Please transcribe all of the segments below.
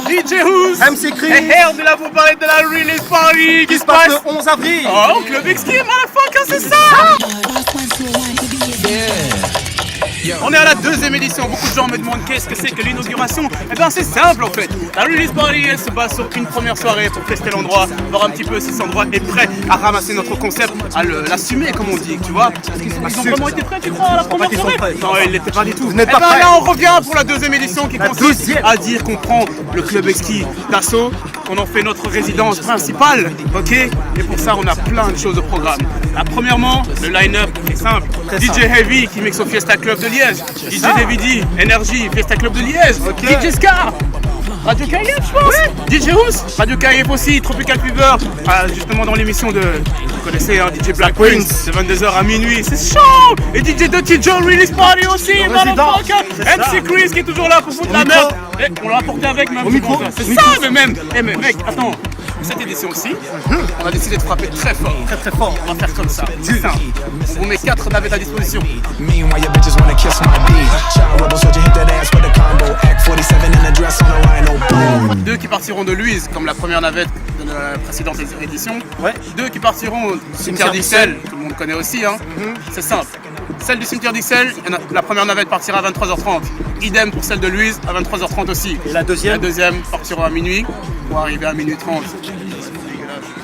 DJ Who's, MC Chris, et on est là pour parler de la release party qui se passe le 11 avril. Oh, Club XK, motherfucker, c'est ça! On est à la deuxième édition. Beaucoup de gens me demandent qu'est-ce que c'est que l'inauguration. Eh bien, c'est simple en fait. La release party, elle se base sur une première soirée pour tester l'endroit, voir un petit peu si cet endroit est prêt à ramasser notre concept, à l'assumer comme on dit, tu vois. Ils ont vraiment été prêts, tu crois, à la première soirée? Non, ils l'étaient pas du tout. Vous n'êtes Eh pas ben, prêts. là, on revient pour la deuxième édition qui consiste à dire qu'on prend le Club XK d'assaut, qu'on en fait notre résidence principale, ok? Et pour ça, on a plein de choses au programme. Premièrement, le line-up est simple. DJ Heavy qui mixe au Fiesta Club de Liège. DJ DVD, Energy, Fiesta Club de Liège. DJ Scar, Radio KF, je pense. DJ House, Radio KF aussi, Tropical Fever. Justement dans l'émission de, vous connaissez, hein, DJ Black Prince, de 22h à minuit. C'est chaud. Et DJ Dirty Joe Release Party aussi. MC Chris qui est toujours là pour foutre la merde. Et on l'a apporté avec même. C'est ça, mais même. Eh mais mec, attends. Cette édition aussi, on a décidé de frapper très fort. Très très fort. On va faire comme ça. C'est simple. On vous met 4 navettes à disposition. Deux qui partiront de Louise, comme la première navette de la précédente édition. Ouais. 2 qui partiront du cimetière d'Ixelles, tout le monde connaît aussi. Hein. C'est simple. Celle du cimetière d'Ixelles, la première navette partira à 23h30. Idem pour celle de Louise à 23h30 aussi. Et la deuxième? La deuxième partira à minuit pour arriver à minuit 30.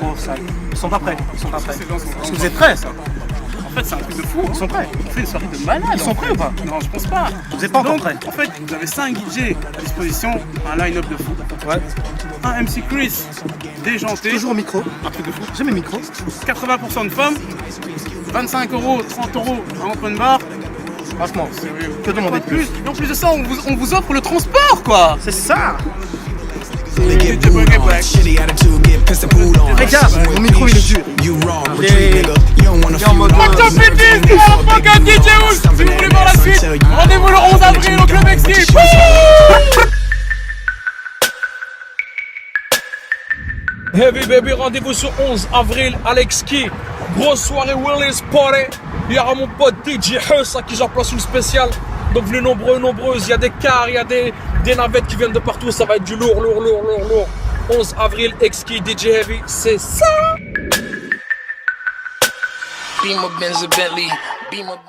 Oh, ça. Ils sont pas prêts. Ils sont pas prêts. Ces gens sont Est-ce que vous êtes prêts? En fait, c'est un truc de fou. Ils sont prêts. On fait une soirée de malade. Ils sont prêts ou pas? Non, je pense pas. Vous êtes pas encore Donc, prêts. en fait, vous avez 5 DJ à disposition, un line-up de fou. Ouais. Un MC Chris déjanté. Toujours au micro. Un truc de fou. J'ai mes micros. 80% de femmes. 25 €, 30 € en open bar. Franchement, que demander de plus? Et en plus de ça, on vous offre le transport, quoi. C'est ça. Regarde, mon micro il est dur. Il est en mode. DJ House. Si vous voulez voir la suite, rendez-vous le 11 avril au Club XK. Heavy Baby, rendez-vous sur 11 avril à l'XK. Grosse soirée Willis Party. Il y aura mon pote DJ Huss à qui j'en place une spéciale. Donc venez nombreux, nombreuses. Il y a des cars, il y a des navettes qui viennent de partout. Ça va être du lourd. 11 avril, XK, DJ Heavy, c'est ça. Beamer, Benz, Bentley. Beamer.